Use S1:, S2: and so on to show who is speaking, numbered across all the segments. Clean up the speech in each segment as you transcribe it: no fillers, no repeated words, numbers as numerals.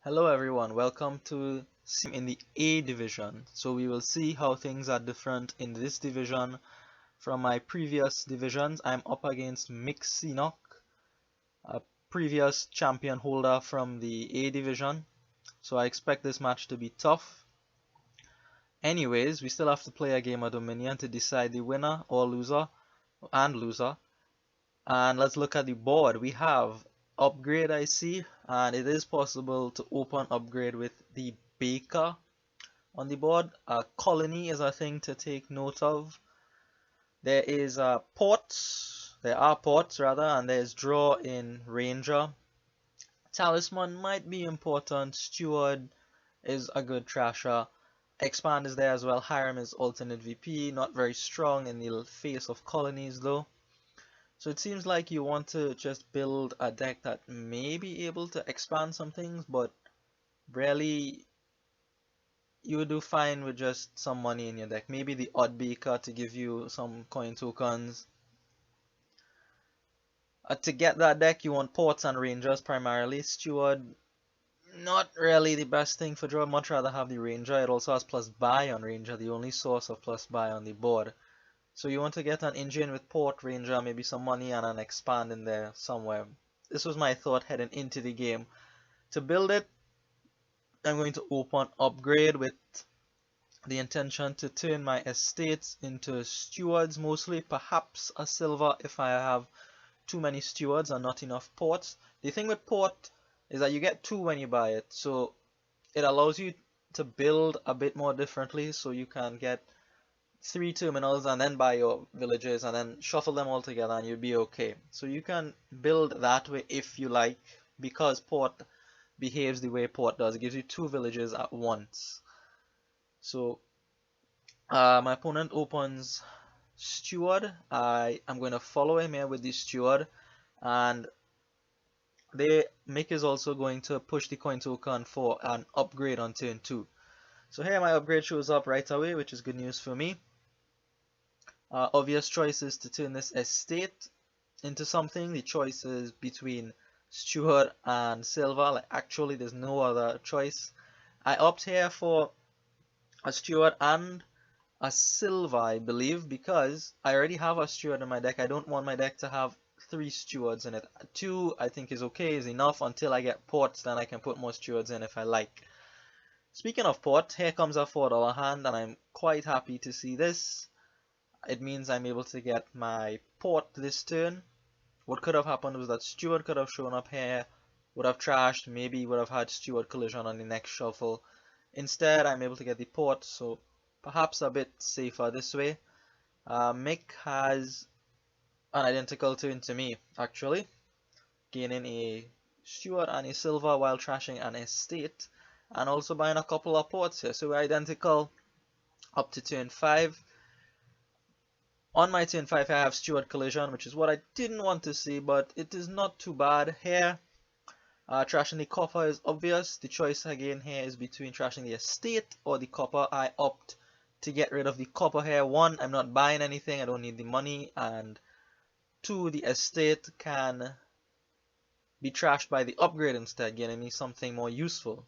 S1: Hello everyone, welcome to in the A division. So we will see how things are different in this division from my previous divisions. I'm up against Mixinoc, a previous champion holder from the A division. So I expect this match to be tough. Anyways, we still have to play a game of Dominion to decide the winner or loser. And let's look at the board. We have upgrade I see, and it is possible to open upgrade with the Baker on the board. Colony is a thing to take note of. There is ports. There are ports rather, and there's draw in Ranger. Talisman might be important. Steward is a good trasher. Expand is there as well. Hiram is alternate VP, not very strong in the face of colonies though. So it seems like you want to just build a deck that may be able to expand some things, but really you would do fine with just some money in your deck. Maybe the odd beaker to give you some coin tokens. To get that deck, you want ports and rangers primarily. Steward, not really the best thing for draw. Much rather have the ranger. It also has plus buy on ranger, the only source of plus buy on the board. So you want to get an engine with port, ranger, maybe some money and an expand in there somewhere. This was my thought heading into the game. To build it, I'm going to open upgrade with the intention to turn my estates into stewards mostly, perhaps a silver if I have too many stewards and not enough ports. The thing with port is that you get two when you buy it, so it allows you to build a bit more differently, so you can get three terminals and then buy your villages and then shuffle them all together and you'll be okay. So you can build that way if you like, because port behaves the way port does. It gives you two villages at once. So my opponent opens steward. I am going to follow him here with the steward, and Mick is also going to push the coin token for an upgrade on turn 2. So here my upgrade shows up right away, which is good news for me. Obvious choice is to turn this estate into something. The choice is between steward and silver. Like actually there's no other choice. I opt here for a steward and a silver, I believe, because I already have a steward in my deck. I don't want my deck to have 3 stewards in it. 2 I think is okay, is enough until I get ports, then I can put more stewards in if I like. Speaking of port, here comes a $4 hand, and I'm quite happy to see this. It means I'm able to get my port this turn. What could have happened was that steward could have shown up here, would have trashed, maybe would have had steward collision on the next shuffle. Instead, I'm able to get the port, so perhaps a bit safer this way. Mick has an identical turn to me, actually, gaining a steward and a silver while trashing an estate, and also buying a couple of ports here. So we're identical up to turn 5. On my turn 5 I have steward collision, which is what I didn't want to see, but it is not too bad here. Trashing the copper is obvious. The choice again here is between trashing the estate or the copper. I opt to get rid of the copper here. 1, I'm not buying anything, I don't need the money, and 2, the estate can be trashed by the upgrade instead, getting me something more useful.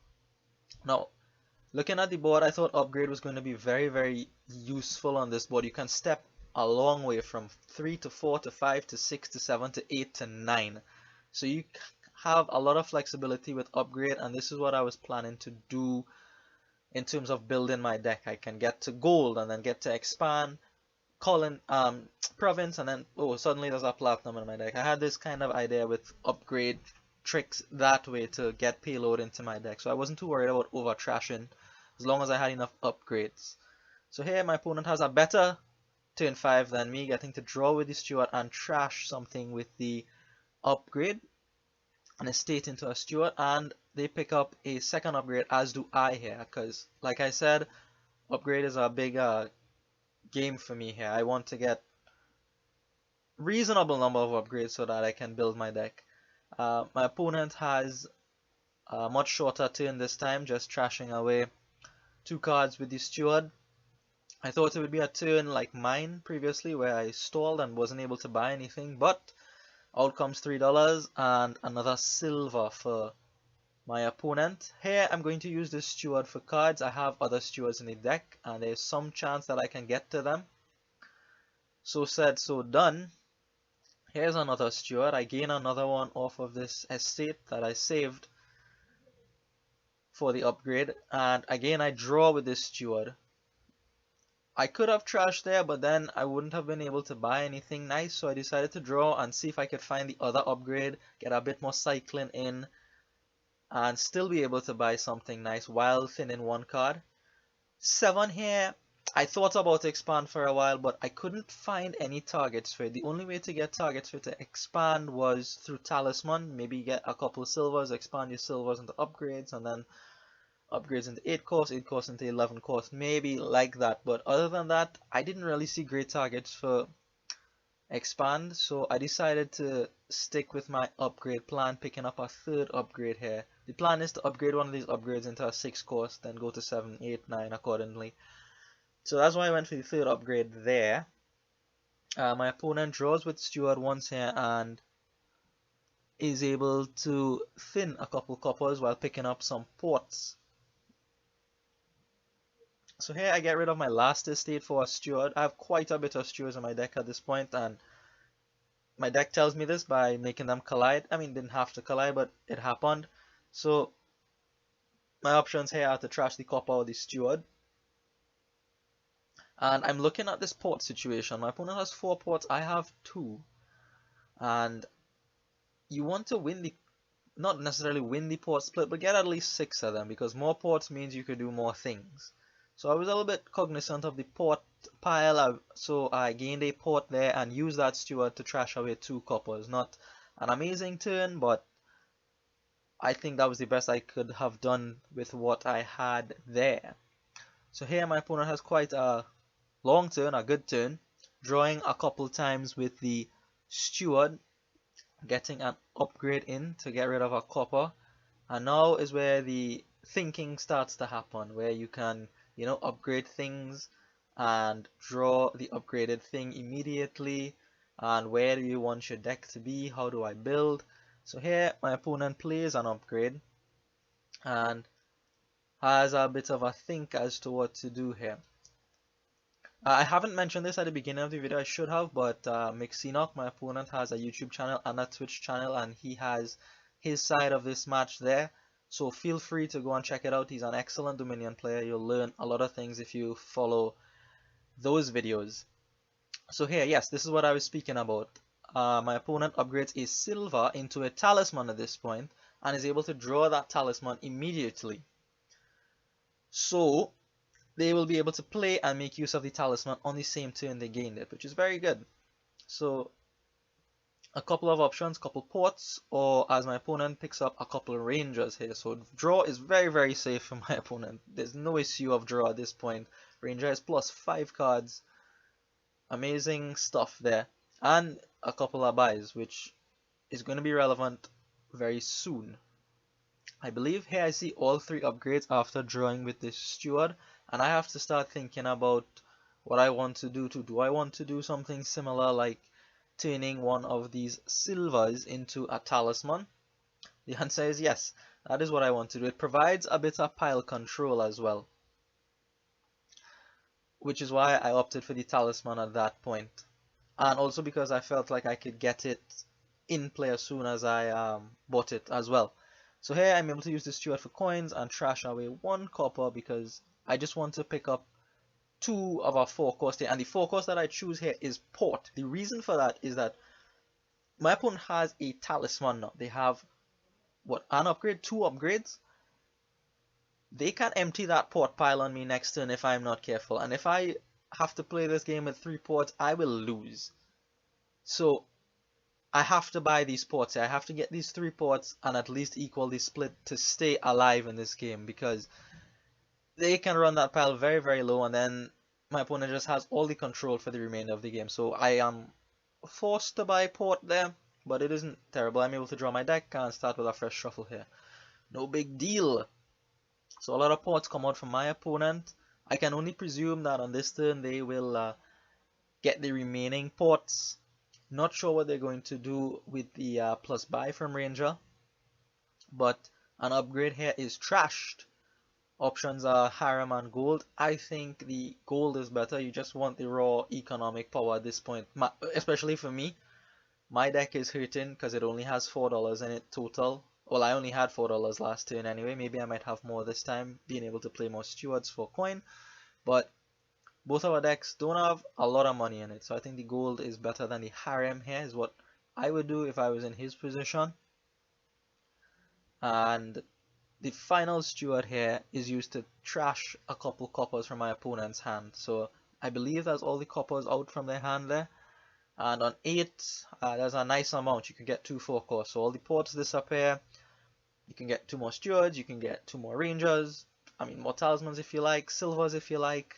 S1: Now, looking at the board, I thought upgrade was going to be very useful on this board. You can step a long way from 3 to 4 to 5 to 6 to 7 to 8 to 9. So you have a lot of flexibility with upgrade, and this is what I was planning to do in terms of building my deck. I can get to gold and then get to expand, province, and then suddenly there's a platinum in my deck. I had this kind of idea with upgrade tricks that way to get payload into my deck, so I wasn't too worried about over trashing as long as I had enough upgrades. So here my opponent has a better turn 5 than me, getting to draw with the steward and trash something with the upgrade, an estate into a steward, and they pick up a second upgrade, as do I here, because like I said, upgrade is a big game for me here. I want to get reasonable number of upgrades so that I can build my deck. My opponent has a much shorter turn this time, just trashing away 2 cards with the steward. I thought it would be a turn like mine previously where I stalled and wasn't able to buy anything, but out comes $3 and another silver for my opponent. Here I'm going to use this steward for cards. I have other stewards in the deck and there's some chance that I can get to them. So said, so done. Here's another steward. I gain another one off of this estate that I saved for the upgrade, and again I draw with this steward. I could have trashed there, but then I wouldn't have been able to buy anything nice, so I decided to draw and see if I could find the other upgrade, get a bit more cycling in, and still be able to buy something nice while thinning one card. 7 here. I thought about to expand for a while, but I couldn't find any targets for it. The only way to get targets for it to expand was through talisman. Maybe get a couple silvers, expand your silvers into upgrades, and then upgrades into 8 cost, 8 cost into 11 cost, maybe like that. But other than that, I didn't really see great targets for expand, so I decided to stick with my upgrade plan, picking up a third upgrade here. The plan is to upgrade one of these upgrades into a 6 cost, then go to 7, 8, 9 accordingly. So that's why I went for the third upgrade there. My opponent draws with steward once here and is able to thin a couple coppers while picking up some ports. So here I get rid of my last estate for a steward. I have quite a bit of stewards in my deck at this point, and my deck tells me this by making them collide. I mean, didn't have to collide, but it happened. So my options here are to trash the copper or the steward. And I'm looking at this port situation. My opponent has 4 ports, I have 2. And you want to win the, not necessarily win the port split, but get at least 6 of them, because more ports means you could do more things. So I was a little bit cognizant of the port pile, so I gained a port there and used that steward to trash away 2 coppers. Not an amazing turn, but I think that was the best I could have done with what I had there. So here my opponent has quite a long turn, a good turn, drawing a couple times with the steward, getting an upgrade in to get rid of a copper. And now is where the thinking starts to happen, where you can upgrade things and draw the upgraded thing immediately. And where do you want your deck to be? How do I build? So here my opponent plays an upgrade and has a bit of a think as to what to do here. I haven't mentioned this at the beginning of the video, I should have, but Mixinoc, my opponent, has a YouTube channel and a Twitch channel, and he has his side of this match there. So feel free to go and check it out. He's an excellent Dominion player. You'll learn a lot of things if you follow those videos. So here, yes, this is what I was speaking about. My opponent upgrades a silver into a talisman at this point and is able to draw that talisman immediately. So they will be able to play and make use of the talisman on the same turn they gained it, which is very good. So a couple of options, couple ports, or as my opponent picks up a couple of rangers here. So draw is very, very safe for my opponent. There's no issue of draw at this point. Ranger is plus 5 cards. Amazing stuff there. And a couple of buys, which is going to be relevant very soon. I believe here I see all 3 upgrades after drawing with this steward, and I have to start thinking about what I want to do. Do I want to do something similar like turning one of these silvers into a talisman? The answer is yes, that is what I want to do. It provides a bit of pile control as well, which is why I opted for the talisman at that point. And also because I felt like I could get it in play as soon as I bought it as well. So here I'm able to use this steward for coins and trash away 1 copper because I just want to pick up 2 of our 4 cost here. And the 4 cost that I choose here is port. The reason for that is that my opponent has a talisman now. They have an upgrade, 2 upgrades. They can empty that port pile on me next turn if I'm not careful. And if I have to play this game with 3 ports, I will lose. So I have to buy these ports here. I have to get these 3 ports and at least equal the split to stay alive in this game, because they can run that pile very, very low, and then my opponent just has all the control for the remainder of the game. So I am forced to buy port there, but it isn't terrible. I'm able to draw my deck and start with a fresh shuffle here. No big deal. So a lot of ports come out from my opponent. I can only presume that on this turn they will get the remaining ports. Not sure what they're going to do with the plus buy from Ranger, but An upgrade here is trashed. Options are harem and gold. I think the gold is better. You just want the raw economic power at this point. Especially for me, my deck is hurting because it only has $4 in it total. Well, I only had $4 last turn anyway. Maybe I might have more this time, being able to play more stewards for coin. But both our decks don't have a lot of money in it. So I think the gold is better than the harem here, is what I would do if I was in his position. And the final steward here is used to trash a couple coppers from my opponent's hand. So I believe that's all the coppers out from their hand there. And on 8, there's a nice amount. You can get 2 4-cost. So all the ports disappear. You can get 2 more stewards. You can get 2 more rangers. I mean, more talismans if you like. Silvers if you like.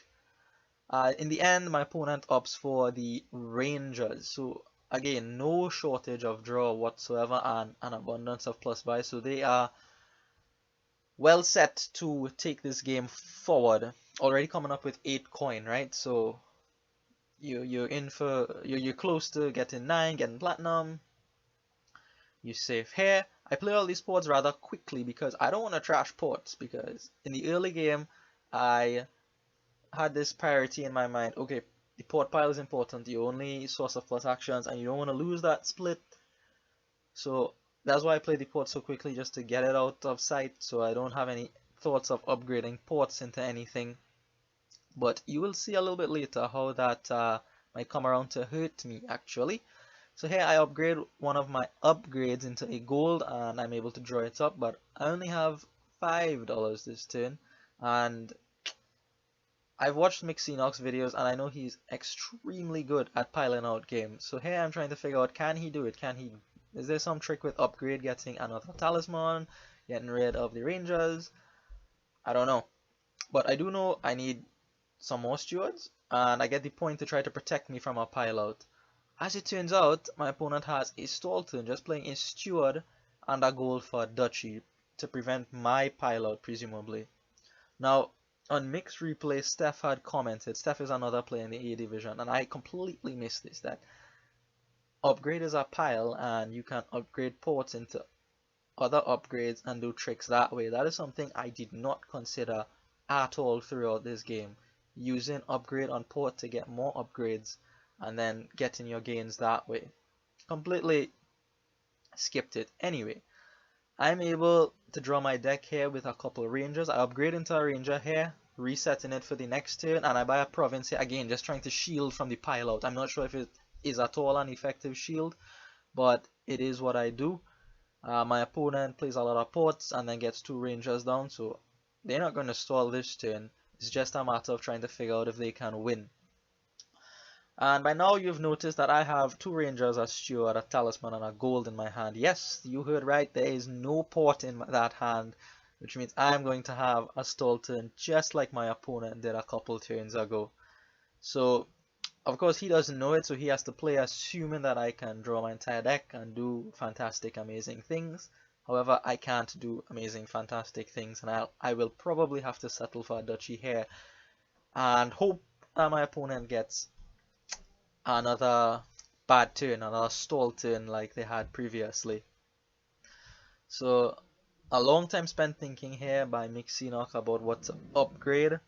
S1: In the end, my opponent opts for the rangers. So again, no shortage of draw whatsoever and an abundance of plus buy. So they are well set to take this game forward. Already coming up with 8 coin, right? So you're close to getting 9, getting platinum. You save here. I play all these ports rather quickly because I don't want to trash ports, because in the early game I had this priority in my mind. Okay, the port pile is important, the only source of plus actions, and you don't want to lose that split. So that's why I play the port so quickly, just to get it out of sight, so I don't have any thoughts of upgrading ports into anything. But you will see a little bit later how that might come around to hurt me actually. So here I upgrade one of my upgrades into a gold and I'm able to draw it up, but I only have $5 this turn. And I've watched Mixinox videos and I know he's extremely good at piling out games. So here I'm trying to figure out, can he do it? Is there some trick with upgrade, getting another talisman, getting rid of the rangers? I don't know. But I do know I need some more stewards, and I get the point to try to protect me from a pile out. As it turns out, my opponent has a stall turn, just playing a steward and a gold for duchy to prevent my pile out, presumably. Now, on mixed replay, Steph had commented, Steph is another player in the A division, and I completely missed this, that upgrade is a pile and you can upgrade ports into other upgrades and do tricks that way. That is something I did not consider at all throughout this game. Using upgrade on port to get more upgrades and then getting your gains that way. Completely skipped it. Anyway, I'm able to draw my deck here with a couple of rangers. I upgrade into a ranger here, resetting it for the next turn, and I buy a province here, again just trying to shield from the pile out. I'm not sure if it is at all an effective shield, but it is what I do. My opponent plays a lot of ports and then gets 2 rangers down, so they're not going to stall this turn. It's just a matter of trying to figure out if they can win. And by now you've noticed that I have 2 rangers, a steward, a talisman, and a gold in my hand. Yes, you heard right, there is no port in that hand, which means I'm going to have a stall turn just like my opponent did a couple turns ago. So, of course he doesn't know it, so he has to play assuming that I can draw my entire deck and do fantastic, amazing things. However, I can't do amazing, fantastic things, and I will probably have to settle for a duchy here and hope that my opponent gets another bad turn, another stall turn like they had previously. So, a long time spent thinking here by Mixinox about what to upgrade.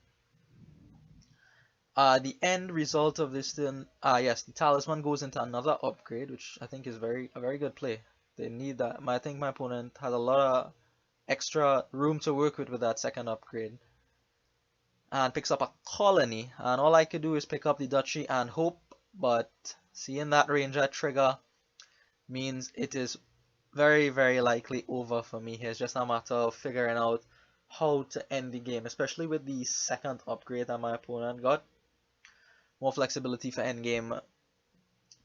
S1: The end result of this turn, yes, the talisman goes into another upgrade, which I think is a very good play. They need that. I think my opponent has a lot of extra room to work with that second upgrade. And picks up a colony, and all I could do is pick up the duchy and hope, but seeing that ranger trigger means it is very likely over for me here. It's just a matter of figuring out how to end the game, especially with the second upgrade that my opponent got. More flexibility for endgame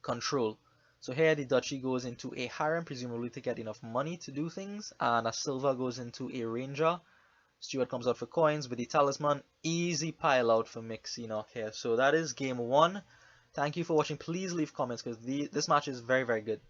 S1: control. So here the duchy goes into a harem, presumably to get enough money to do things, and a silver goes into a ranger. Steward comes out for coins with the talisman. Easy pile out for Mixinox here. So that is game 1. Thank you for watching. Please leave comments because this match is very good.